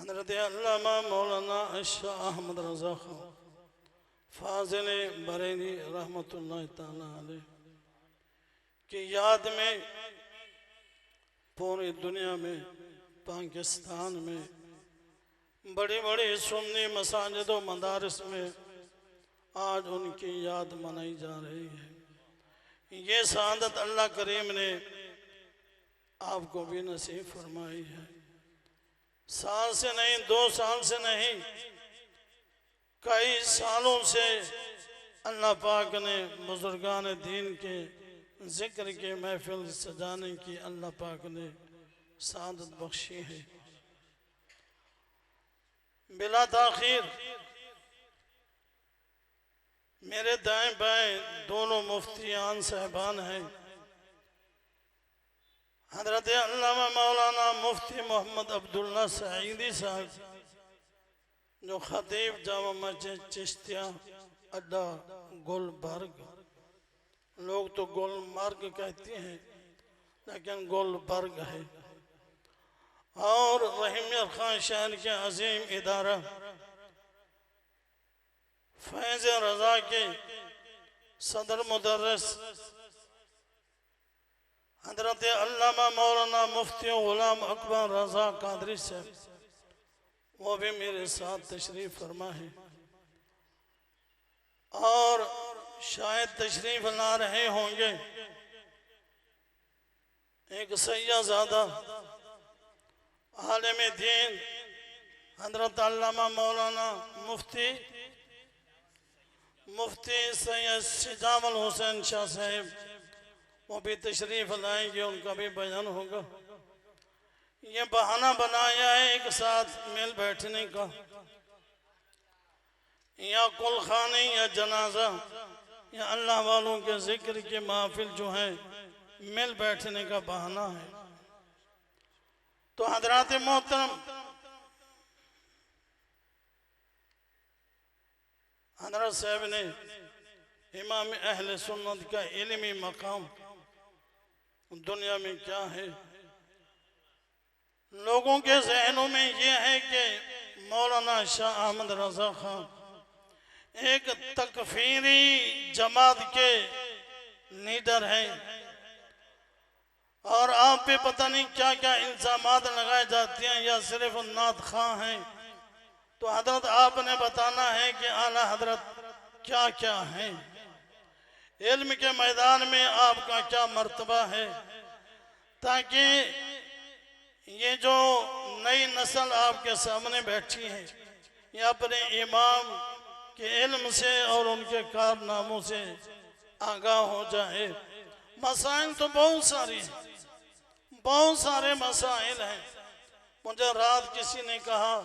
हज़रत अल्लामा मौलाना शाह अहमद रज़ा खां फाज़िल बरेली रहमतुल्लाह ताला अलैह की याद में पूरी दुनिया में पाकिस्तान में बड़ी बड़ी सुन्नी मसाजिद व मदारिस में आज उनकी याद मनाई जा रही है। ये सआदत अल्लाह करीम ने आपको भी नसीब फरमाई है। साल से नहीं, 2 साल से नहीं, कई सालों से अल्लाह पाक ने बुजुर्गान दीन के जिक्र के महफिल सजाने की अल्लाह पाक ने सआदत बख्शी है। बिला ताखीर मेरे दाएं बाएं दोनों मुफ्तियान साहबान हैं। हज़रत अल्लामा मौलाना मुफ्ती मोहम्मद अब्दुल्ला सईदी साहब जो खतीब जामा मस्जिद चिश्तिया अड्डा गुलबर्ग, लोग तो गुलमर्ग कहते हैं लेकिन गुलबर्ग है, और रहीमियत खान शहर के अजीम इदारा फैज़ रज़ा के सदर मुदर्रिस हज़रत अल्लामा मौलाना मुफ्ती गुलाम अकबर रज़ा कादरी साहब, वो भी मेरे साथ तशरीफ़ फरमा है और शायद तशरीफ़ ला रहे होंगे एक सैयदज़ादा आलिम दीन हज़रत अल्लामा मौलाना मुफ्ती सैयद सिजामुल हुसैन शाह साहब, वो भी तशरीफ़ लाएंगे, उनका भी बयान होगा। ये बहाना बनाया है एक साथ मिल बैठने का, या कुल खाने या जनाजा या अल्लाह वालों के जिक्र की महफिल जो है मिल बैठने का बहाना है। तो हजरात मोहतरम, हजरत साहब ने इमाम अहले सुन्नत का इल्मी मकाम दुनिया में क्या है, लोगों के जहनों में ये है कि मौलाना शाह अहमद रज़ा खां एक तकफीरी जमात के लीडर हैं और आप पे पता नहीं क्या क्या इल्जामात लगाए जाते हैं, या सिर्फ नात खां हैं। तो हजरत आपने बताना है कि आला हजरत क्या क्या है, इल्म के मैदान में आपका क्या मर्तबा है, ताकि ये जो नई नस्ल आपके सामने बैठी है ये अपने इमाम के इल्म से और उनके कारनामों से आगाह हो जाए। मसाइल तो बहुत सारे हैं, बहुत सारे मसाइल हैं। मुझे रात किसी ने कहा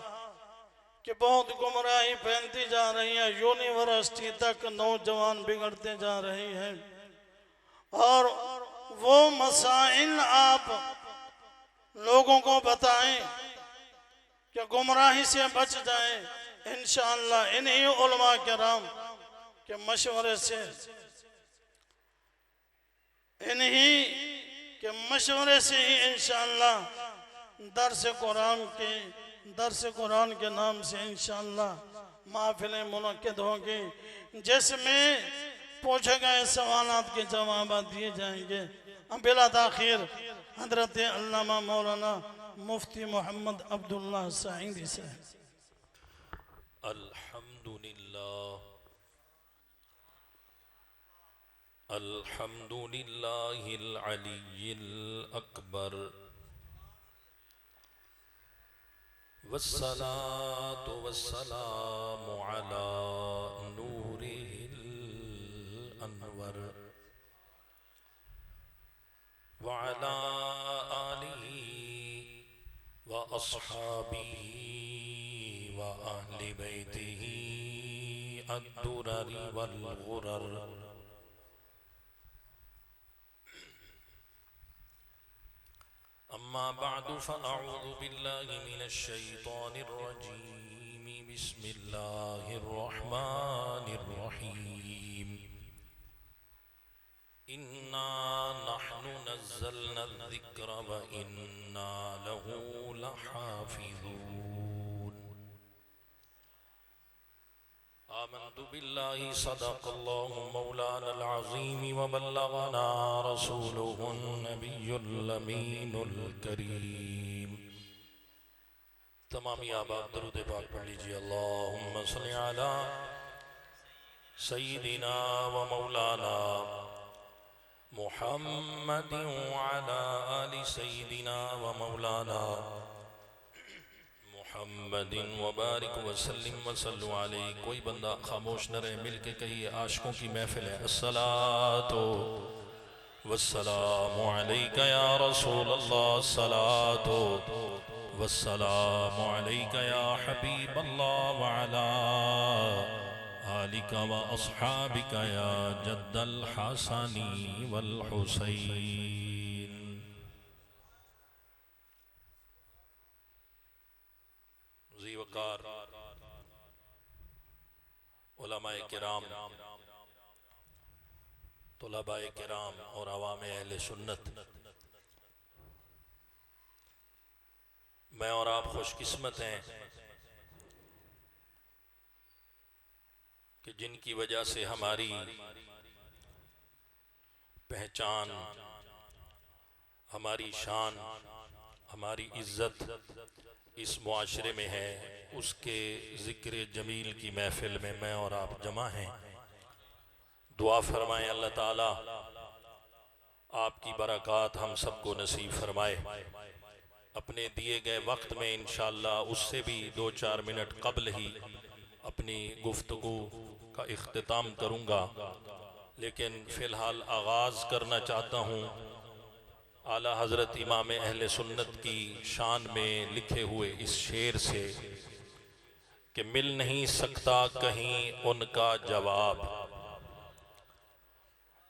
कि बहुत गुमराही फैलती जा रही है, यूनिवर्सिटी तक नौजवान बिगड़ते जा रहे हैं, और वो मसाइल आप लोगों को बताएं कि गुमराही से बच जाएं। इंशाअल्लाह इन्हीं उलमा किराम के मशवरे से, इन्हीं के मशवरे से ही इंशाअल्लाह दर्स कुरान के नाम से इंशाअल्लाह महफिलें मुनक्किद होंगी, जिसमें पूछे गए सवालात के जवाब दिए जाएंगे। बिला ताखीर हजरत अल्लामा मौलाना मुफ्ती मोहम्मद अब्दुल्ला सईदी साहब। अल्हम्दुलिल्लाहिल अलीय्यिल अकबर वस्सलातु वस्सलामु अला नूरिल अनवर व अला आलिहि व अस्हाबिही व अहलि बैतिही अद्दुररि वल गुरर। अम्मा बअदु फ़अऊज़ु बिल्लाहि मिनश शैतानिर रजीम। बिस्मिल्लाहिर रहमानिर रहीम। इन्ना नहनु नज़्ज़लना ज़िक्र व इन्ना लहू लहाफ़िज़ून। अऊज़ु बिल्लाहि सदक़ल्लाहु मौलानल अज़ीम व बल्लगना रसूलुहुन नबियुल अमीनुल करीम। तमामी आबाद दरूद पाक पढ़ लीजिए। अल्लाहुम्मा सल्लि अला सय्यिदिना व मौलाना मुहम्मदिन व अला आलि सय्यिदिना व मौलाना मुहम्मदिन व बारिक व सल्लिम व सल्लु अलैहि। कोई बंदा खामोश न रहे, मिल के कहिए आशिकों की महफिल है। अस्सलातु वस्सलामु अलैका या रसूल अल्लाह, अस्सलातु वस्सलामु अलैका या हबीब अल्लाह व अला आलिका व अस्हाबिका या जद्दल हसनी वल हुसैन। ज़ीवकार उलमाए किराम, तुलबाए किराम और अवामे अहले सुन्नत, मैं और आप खुशकिस्मत हैं कि जिनकी वजह से हमारी पहचान, हमारी शान, हमारी इज्जत इस मुआशरे में है, उसके ज़िक्र जमील की महफिल में मैं और आप जमा हैं। दुआ फरमाएं अल्लाह ताला आपकी बरक़ात हम सबको नसीब फरमाए। अपने दिए गए वक्त में इंशाअल्लाह उससे भी 2-4 मिनट कबल ही अपनी गुफ्तगू का इख्तिताम करूँगा, लेकिन फ़िलहाल आगाज़ करना चाहता हूँ आला हज़रत इमाम अहले सुन्नत की शान में लिखे हुए इस शेर से कि मिल नहीं सकता कहीं उनका जवाब,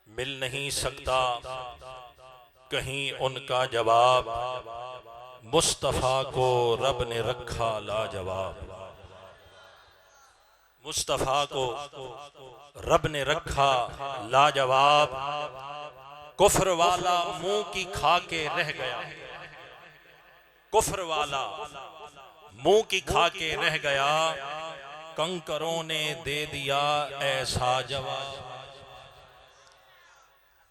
मिल नहीं सकता कहीं उनका जवाब, मुस्तफ़ा को रब ने रखा लाजवाब, मुस्तफ़ा को रब ने रखा लाजवाब। कुफ्र वाला मुंह की खा के रह गया, कुफ्र वाला मुंह की खा के रह गया, कंकरों ने दे दिया ऐसा जवाब,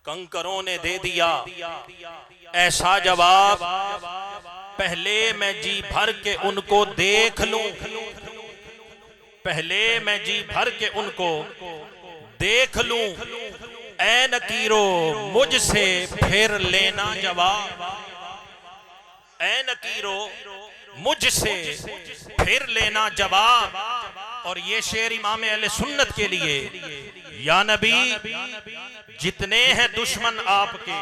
कंकरों ने दे दिया ऐसा जवाब। पहले मैं जी भर के उनको देख लूं, पहले मैं जी भर के उनको देख लूं, ऐ नकीरो मुझसे फिर लेना जवाब, ऐ नकीरो मुझसे फिर लेना जवाब। और ये शेर इमाम अहले सुन्नत के लिए, या नबी जितने हैं दुश्मन आपके,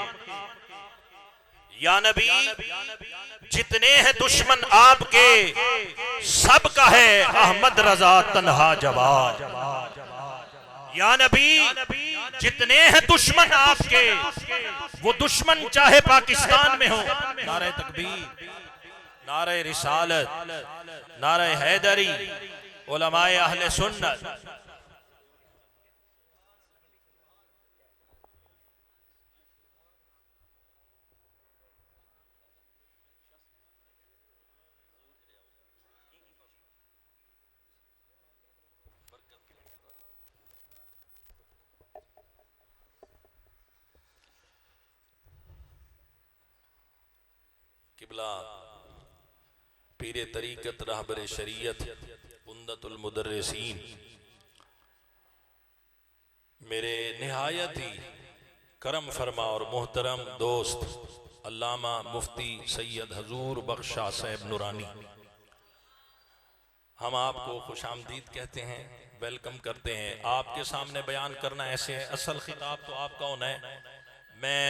या नबी जितने हैं दुश्मन आपके, सबका है अहमद रजा तन्हा जवाब। या नबी जितने हैं दुश्मन आपके, वो दुश्मन चाहे पाकिस्तान में हो, नारे तकबीर, नारे रिसालत, नारे हैदरी, उलमाए अहले सुन्नत। किबला पीरे तरीक़त रहबर शरीयत उम्दतुल मुदर्रिसीन, मेरे निहायत ही करम फरमा और मोहतरम दोस्त अल्लामा मुफ्ती सैयद हजूर बख्शा साहब नूरानी, हम आपको खुशामदीद कहते हैं, वेलकम करते हैं। आपके सामने बयान करना ऐसे है, असल खिताब तो आपका होना है। मैं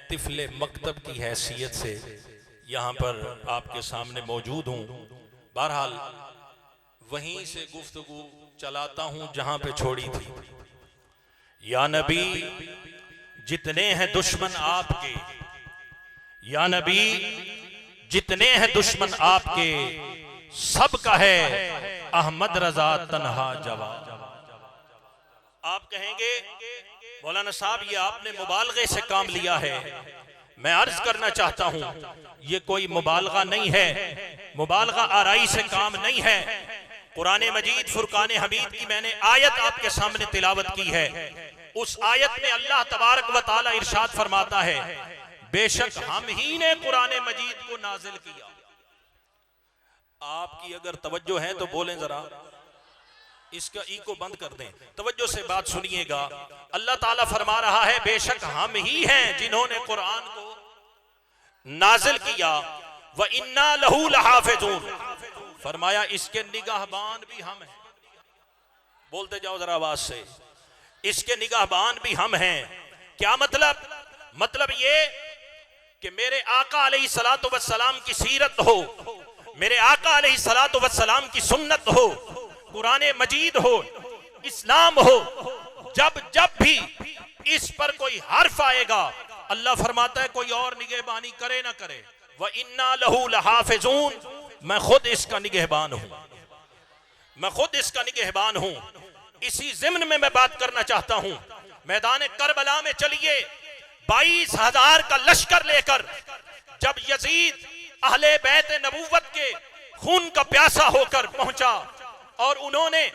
तिफले मकतब की हैसियत से यहाँ पर आपके सामने मौजूद हूँ। बहरहाल वहीं से गुफ्तगू चलाता हूँ जहाँ पे छोड़ी थी। या नबी जितने हैं दुश्मन आपके, या नबी जितने हैं दुश्मन आपके, सबका है अहमद रजा तन्हा जवाब। आप कहेंगे मौलाना साहब ये आपने मुबालगे से काम लिया है। मैं अर्ज करना चाहता हूं ये कोई मुबालगा नहीं है, मुबालगा आराई से काम नहीं है। कुरान मजीद फुरकान हमीद की मैंने आयत आपके सामने तिलावत की है। उस आयत में अल्लाह तबारक व तआला इरशाद फरमाता है, बेशक हम ही ने कुरान मजीद को नाजिल किया। आपकी अगर तवज्जो है तो बोलें जरा, इसका ई को बंद कर दें, तवज्जो से बात सुनिएगा। अल्लाह ताला फरमा रहा है, बेशक हम ही हैं जिन्होंने कुरान को नाजिल किया। व इन्ना लहू लहाफिजून, फरमाया इसके निगाहबान भी हम हैं। बोलते जाओ जरा आवाज से, इसके निगाहबान भी हम हैं। क्या मतलब? मतलब ये कि मेरे आका अलैहिस्सलातु वस्सलाम की सीरत हो, मेरे आका अलैहिस्सलातु वस्सलाम की सुन्नत हो, कुरान मजीद हो, इस्लाम हो, जब जब भी इस पर कोई हर्फ आएगा अल्लाह फरमाता है कोई और निगहबानी करे ना करे, व इन्ना लहू लहाफिजून, मैं खुद इसका निगहबान हूं, मैं खुद इसका निगहबान हूं। इसी ज़िम्न में मैं बात करना चाहता हूं। मैदान करबला में चलिए, 22,000 का लश्कर लेकर जब यजीद अहले बैत नबूवत के खून का प्यासा होकर पहुंचा और उन्होंने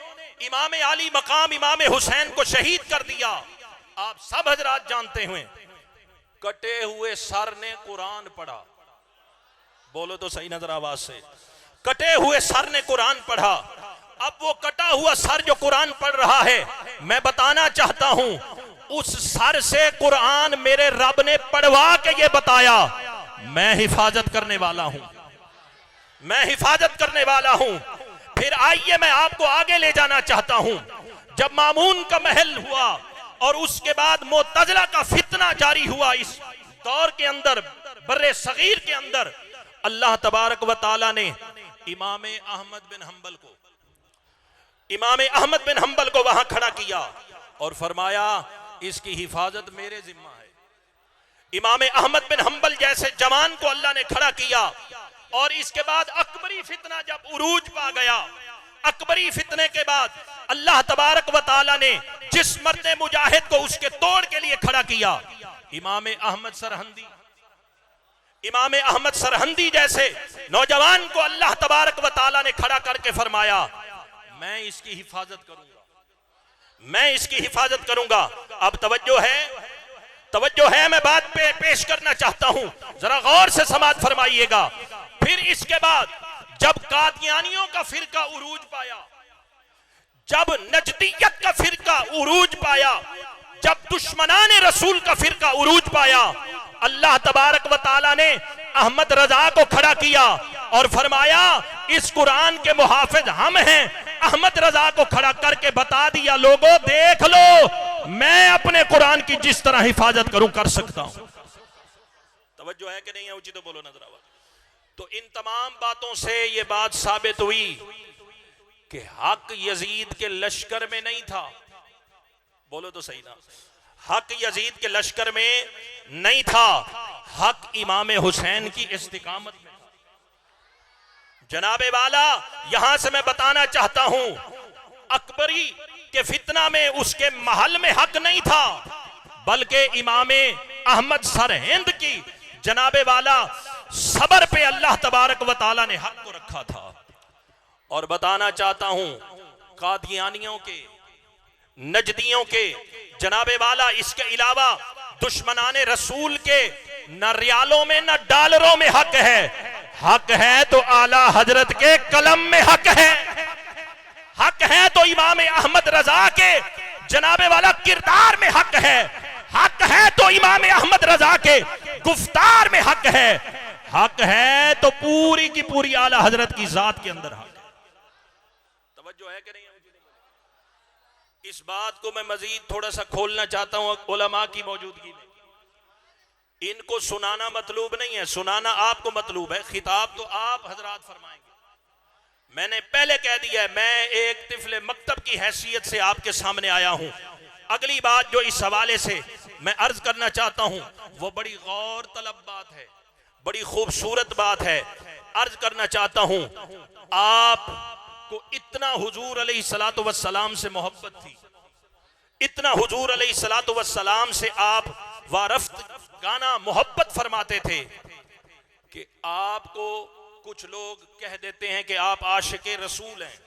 इमाम आली मकाम इमाम हुसैन को शहीद कर दिया, आप सब हजरात जानते हुए कटे हुए सर ने कुरान पढ़ा। बोलो तो सही नजर आवाज से, कटे हुए सर ने कुरान पढ़ा। अब वो कटा हुआ सर जो कुरान पढ़ रहा है, मैं बताना चाहता हूं उस सर से कुरान मेरे रब ने पढ़वा के ये बताया, मैं हिफाजत करने वाला हूं, मैं हिफाजत करने वाला हूं। फिर आइए मैं आपको आगे ले जाना चाहता हूं। जब मामून का महल हुआ और उसके बाद मुअतज़िला का फितना जारी हुआ, इस दौर के अंदर बर्रे सगीर के अंदर अल्लाह तबारक व तआला ने इमाम अहमद बिन हंबल को वहां खड़ा किया और फरमाया इसकी हिफाजत मेरे जिम्मा है। इमाम अहमद बिन हंबल जैसे जवान को अल्लाह ने खड़ा किया और इसके बाद अकबरी फितना जब उरूज पा गया, अकबरी फितने के बाद अल्लाह तबारक व तआला ने जिस मर्द मुजाहिद को उसके तोड़ के लिए खड़ा किया, इमाम अहमद सरहंदी जैसे नौजवान को अल्लाह तबारक व तआला ने खड़ा करके फरमाया मैं इसकी हिफाजत करूंगा, मैं इसकी हिफाजत करूंगा। अब तवज्जो है, मैं बात पे पेश करना चाहता हूं, जरा गौर से समाअत फरमाइएगा। फिर इसके बाद जब कादियानियों का फिरका उरूज पाया, जब नजदियत का फिरका उरूज पाया, जब दुश्मनाने रसूल का फिरका उरूज पाया, अल्लाह तबारक व तआला ने अहमद रजा को खड़ा किया और फरमाया इस कुरान के मुहाफिज हम हैं। अहमद रजा को खड़ा करके बता दिया, लोगों देख लो मैं अपने कुरान की जिस तरह हिफाजत करूं कर सकता हूं। तवज्जो है कि नहीं है? उचित तो बोलो नजर आवा। तो इन तमाम बातों से यह बात साबित हुई कि हक यजीद के लश्कर में नहीं था। बोलो तो सही ना, हक यजीद के लश्कर में नहीं था, हक इमाम हुसैन की इस्तिकामत में। जनाबे वाला यहां से मैं बताना चाहता हूं, अकबरी के फितना में उसके महल में हक नहीं था, बल्कि इमाम अहमद सरहिंद की जनाबे वाला सबर पे अल्लाह तबारक व तआला ने हक को रखा था। और बताना चाहता हूं कादियानियों के, नजदियों के जनाबे वाला इसके अलावा दुश्मनाने रसूल के न रियालों में न डॉलरों में हक है। हक है तो आला हजरत के कलम में हक है, हक है तो इमाम अहमद रजा के जनाबे वाला किरदार में हक है तो इमाम अहमद रजा के गुफ्तार में हक है तो पूरी की पूरी आला हजरत की जात के अंदर हक है। तवज्जो है कि नहीं? इस बात को मैं मजीद थोड़ा सा खोलना चाहता हूं उलमा की मौजूदगी में। इनको सुनाना मतलूब नहीं है, सुनाना आपको मतलूब है, खिताब तो आप हजरात फरमाएंगे। मैंने पहले कह दिया है, मैं एक तिफले मकतब की हैसियत से आपके सामने आया हूं। अगली बात जो इस हवाले से मैं अर्ज करना चाहता हूं वो बड़ी गौर तलब बात है, बड़ी खूबसूरत बात है। अर्ज करना चाहता हूं, आपको इतना हुजूर अलैहिस्सलातु वस्सलाम से मोहब्बत थी, इतना हुजूर अलैहिस्सलातु वस्सलाम से आप वारफ्त गाना मोहब्बत फरमाते थे कि आपको कुछ लोग कह देते हैं कि आप आशिके रसूल हैं,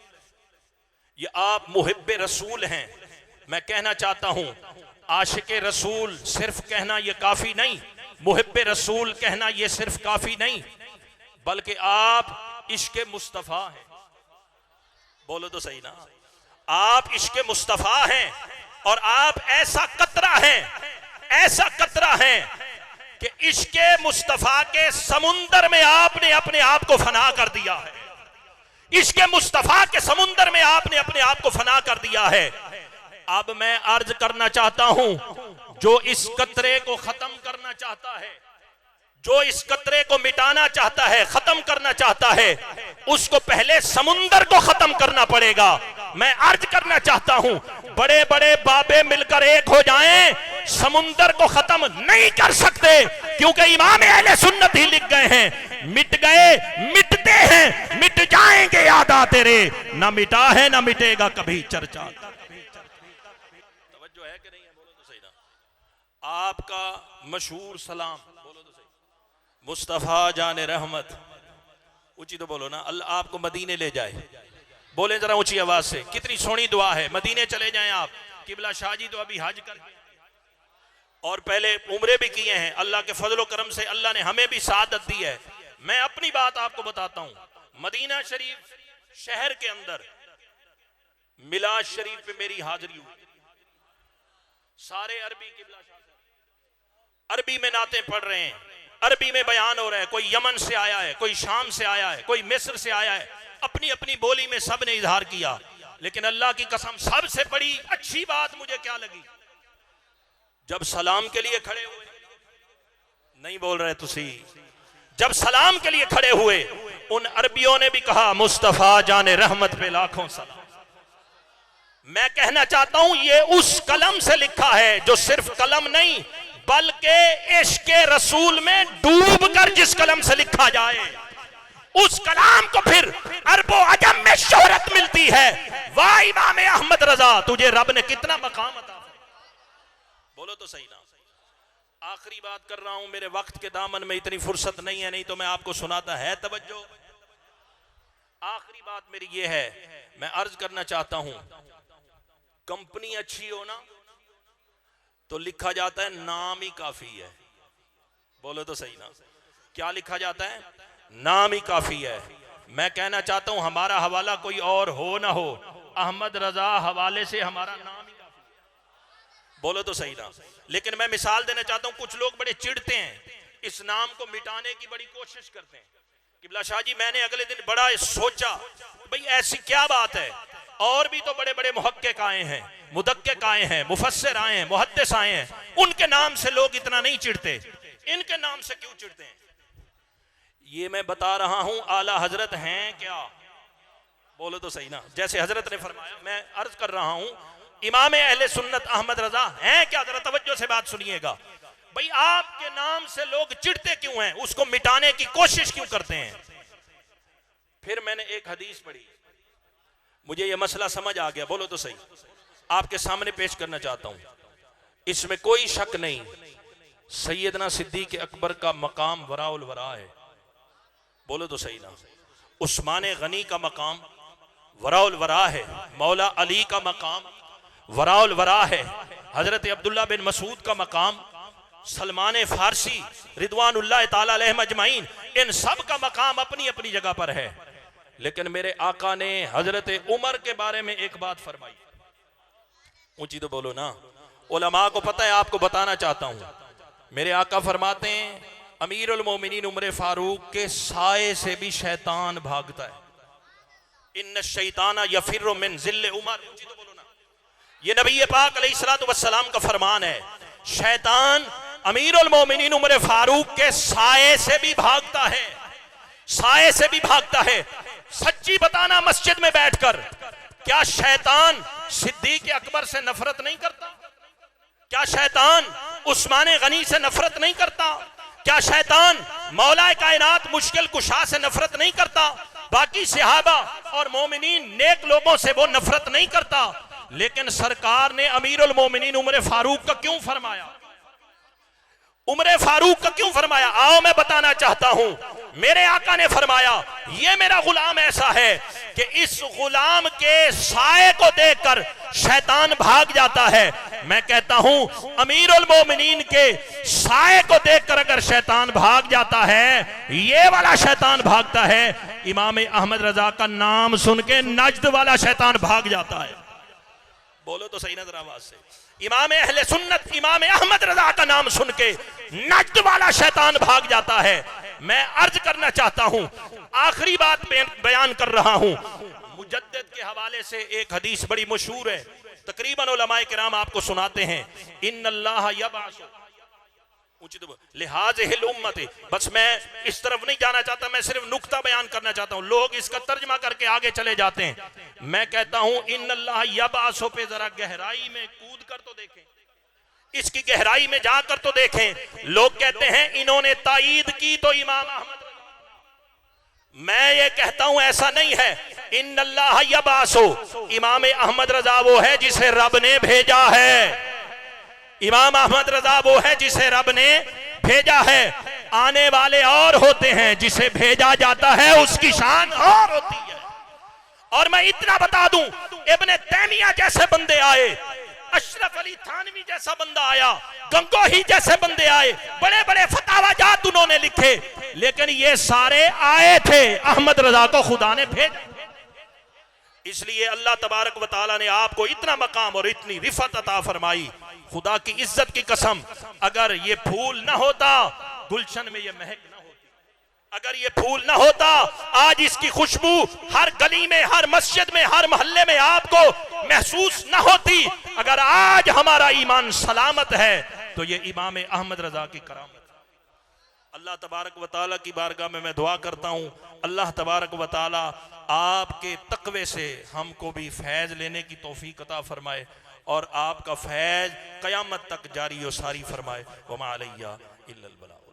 ये आप मुहिब्बे रसूल हैं। मैं कहना चाहता हूं आशिके रसूल सिर्फ कहना ये काफी नहीं, मुहिब्बे रसूल कहना ये सिर्फ काफी नहीं, बल्कि आप इश्के मुस्तफा हैं। बोलो तो सही ना, आप इश्के मुस्तफा हैं और आप ऐसा कतरा हैं, ऐसा कतरा हैं कि इश्के मुस्तफा के समुंदर में आपने अपने आप को फना कर दिया है। इश्के मुस्तफा के समुंदर में आपने अपने आप को फना कर दिया है। अब मैं अर्ज करना चाहता हूं, जो इस कतरे को खत्म करना चाहता है, जो इस कतरे को मिटाना चाहता है, खत्म करना चाहता है, उसको पहले समुंदर को खत्म करना पड़ेगा। मैं अर्ज करना चाहता हूं, बड़े बड़े बाबे मिलकर एक हो जाएं, समुंदर को खत्म नहीं कर सकते, क्योंकि इमाम अहले सुन्नत ही लिख गए हैं, मिट गए मिटते हैं, मिट जाएंगे यादा तेरे, ना मिटा है ना मिटेगा कभी चर्चा। तवज्जो है कि नहीं है? बोलो तो सही ना। आपका मशहूर सलाम, बोलो तो सही, मुस्तफा जाने रहमत, ऊंची तो बोलो ना, अल्लाह आपको मदीने ले जाए। बोले जरा ऊंची आवाज से, कितनी सोहनी दुआ है, मदीने चले जाएं आप। किबला शाह जी तो अभी हज कर और पहले उम्रे भी किए हैं, अल्लाह के फजलो करम से अल्लाह ने हमें भी सादत दी है। मैं अपनी बात आपको बताता हूं, मदीना शरीफ शहर के अंदर मिलाद शरीफ पे मेरी हाजिरी हुई, सारे अरबी किबला शाह से अरबी में नाते पढ़ रहे हैं, अरबी में बयान हो रहा है, कोई यमन से आया है, कोई शाम से आया है, कोई मिस्र से आया है, अपनी अपनी बोली में सब ने इजहार किया। लेकिन अल्लाह की कसम सबसे बड़ी अच्छी बात मुझे क्या लगी, जब सलाम के लिए खड़े हुए, नहीं बोल रहे तुसी, जब सलाम के लिए खड़े हुए, उन अरबियों ने भी कहा मुस्तफा जाने रहमत पे लाखों सलाम। मैं कहना चाहता हूं ये उस कलम से लिखा है जो सिर्फ कलम नहीं, बल्कि इश्के रसूल में डूब कर जिस कलम से लिखा जाए, उस कलाम को फिर अरबो अजम में शोहरत मिलती है। वाह इमाम अहमद रजा, तुझे रब ने कितना मकाम अता फरमाया। बोलो तो सही ना। आखिरी बात कर रहा हूं, मेरे वक्त के दामन में इतनी फुर्सत नहीं है, नहीं तो मैं आपको सुनाता है। तवज्जो, आखिरी बात मेरी ये है, मैं अर्ज करना चाहता हूं, कंपनी अच्छी हो ना तो लिखा जाता है नाम ही काफी है। बोलो तो सही ना, क्या लिखा जाता है? नाम ही काफी है। मैं कहना चाहता हूं हमारा हवाला कोई और हो ना हो, अहमद रजा हवाले से हमारा नाम ही काफी है। बोलो तो सही ना। लेकिन मैं मिसाल देना चाहता हूं, कुछ लोग बड़े चिढ़ते हैं, इस नाम को मिटाने की बड़ी कोशिश करते हैं। किबला शाह जी, मैंने अगले दिन बड़ा सोचा, भाई ऐसी क्या बात है, और भी तो बड़े बड़े मुहक्किक आए हैं, मुदक्किक आए हैं, मुफस्सिर आए हैं, मुहद्दिस आए हैं, उनके नाम से लोग इतना नहीं चिढ़ते, इनके नाम से क्यों चिढ़ते हैं? ये मैं बता रहा हूं, आला हजरत हैं क्या? बोलो तो सही ना। जैसे हजरत ने फरमाया, मैं अर्ज कर रहा हूं, इमाम अहले सुन्नत अहमद रजा हैं क्या? जरा तवज्जो से बात सुनिएगा। भाई आपके नाम से लोग चिढ़ते क्यों हैं, उसको मिटाने की कोशिश क्यों करते हैं? फिर मैंने एक हदीस पढ़ी, मुझे यह मसला समझ आ गया। बोलो तो सही, आपके सामने पेश करना चाहता हूं, इसमें कोई शक नहीं, सैयदना सिद्दीक अकबर का मकाम वराउल वरा है। बोलो तो सही ना। उस्मान गनी का मकाम वराउल वरा है, मौला अली का मकाम वराउल वरा है, हजरत अब्दुल्ला बिन मसूद का मकाम, सलमान फारसी रिदवानुल्लाह ताला अलैहिम अजमाइन, इन सब का मकाम अपनी अपनी जगह पर है। लेकिन मेरे आका ने हजरत उमर के बारे में एक बात फरमाई, ऊंची तो बोलो ना। उलमा को पता है, आपको बताना चाहता हूं, मेरे आका फरमाते हैं अमीरुल मोमिनीन उमर फारूक के साए से भी शैतान भागता है। इन्न शैताना यफिर्रु मिन जिल्ल उमर, ऊंची तो बोलो ना। ये नबी पाक अलैहिस्सलातु वस्सलाम का फरमान है, शैतान अमीरुल मोमिनीन उमर फारूक के साए से भी भागता है, साए से भी भागता है। सच्ची बताना मस्जिद में बैठकर, क्या शैतान सिद्दीक अकबर से नफरत नहीं करता? क्या शैतान उस्मान गनी से नफरत नहीं करता? क्या शैतान मौला कायनात मुश्किल कुशा से नफरत नहीं करता? बाकी सहाबा और मोमिनीन नेक लोगों से वो नफरत नहीं करता? लेकिन सरकार ने अमीरुल मोमिनीन उमर फारूक का क्यों फरमाया? उमर फारूक का क्यों फरमाया? आओ मैं बताना चाहता हूं। मेरे आका ने फरमाया, ये मेरा गुलाम ऐसा है कि कि इस गुलाम के साए को देखकर शैतान भाग जाता है। मैं कहता हूं अमीरुल मोमिनीन के साए को देखकर अगर शैतान भाग जाता है, ये वाला शैतान भागता है, इमाम अहमद रजा का नाम सुन के नज्द वाला शैतान भाग जाता है। बोलो तो सही नजर आवाज से। इमाम अहले सुन्नत इमाम अहमद रजा का नाम सुन के नज्द वाला शैतान भाग जाता है। मैं अर्ज करना चाहता हूं, आखिरी बात बयान कर रहा हूं, मुजद्दिद के हवाले से एक हदीस बड़ी मशहूर है, तकरीबन उलमाए किराम आपको सुनाते हैं, इन्नल्लाह यबअसु उचित लिहाज हिल उम्मत। बस मैं इस तरफ नहीं जाना चाहता, मैं सिर्फ नुक्ता बयान करना चाहता हूं, लोग इसका तर्जमा करके आगे चले जाते हैं। मैं कहता हूं इन्नल्लाह यबअसु पे जरा गहराई में कूद कर तो देखें, इसकी गहराई में जाकर तो देखें। लोग कहते हैं इन्होंने ताईद की तो इमाम अहमद, मैं ये कहता हूं ऐसा नहीं है। इन्नल्लाह यबअसु, इमाम अहमद रजा वो है जिसे रब ने भेजा है। इमाम अहमद रजा वो है जिसे रब ने भेजा है। आने वाले और होते हैं, जिसे भेजा जाता है उसकी शान और होती है। और मैं इतना बता दूं, इब्ने तैमिया जैसे बंदे आए, अशरफ अली थानवी जैसा बंदा आया, गंगोही जैसे बंदे आए, बड़े बड़े फतावाजात उन्होंने लिखे, लेकिन ये सारे आए थे, अहमद रजा को खुदा ने भेजा। इसलिए अल्लाह तबारक व तआला ने आपको इतना मकाम और इतनी रिफत अता फरमाई। खुदा की इज्जत की कसम, अगर ये फूल ना होता गुलशन में ये महक ना होती, अगर ये फूल ना होता आज इसकी खुशबू हर गली में, हर मस्जिद में, हर मोहल्ले में आपको महसूस ना होती, अगर आज हमारा ईमान सलामत है तो ये इमाम अहमद रजा की करामत। अल्लाह तबारक व तआला की बारगाह में मैं दुआ करता हूँ, अल्लाह तबारक व तआला आपके तक़वे से हमको भी फैज़ लेने की तौफीक अता फरमाए और आपका फैज़ क़यामत तक जारी व सारी फरमाए। वमा अलैया इल्लल बलाग।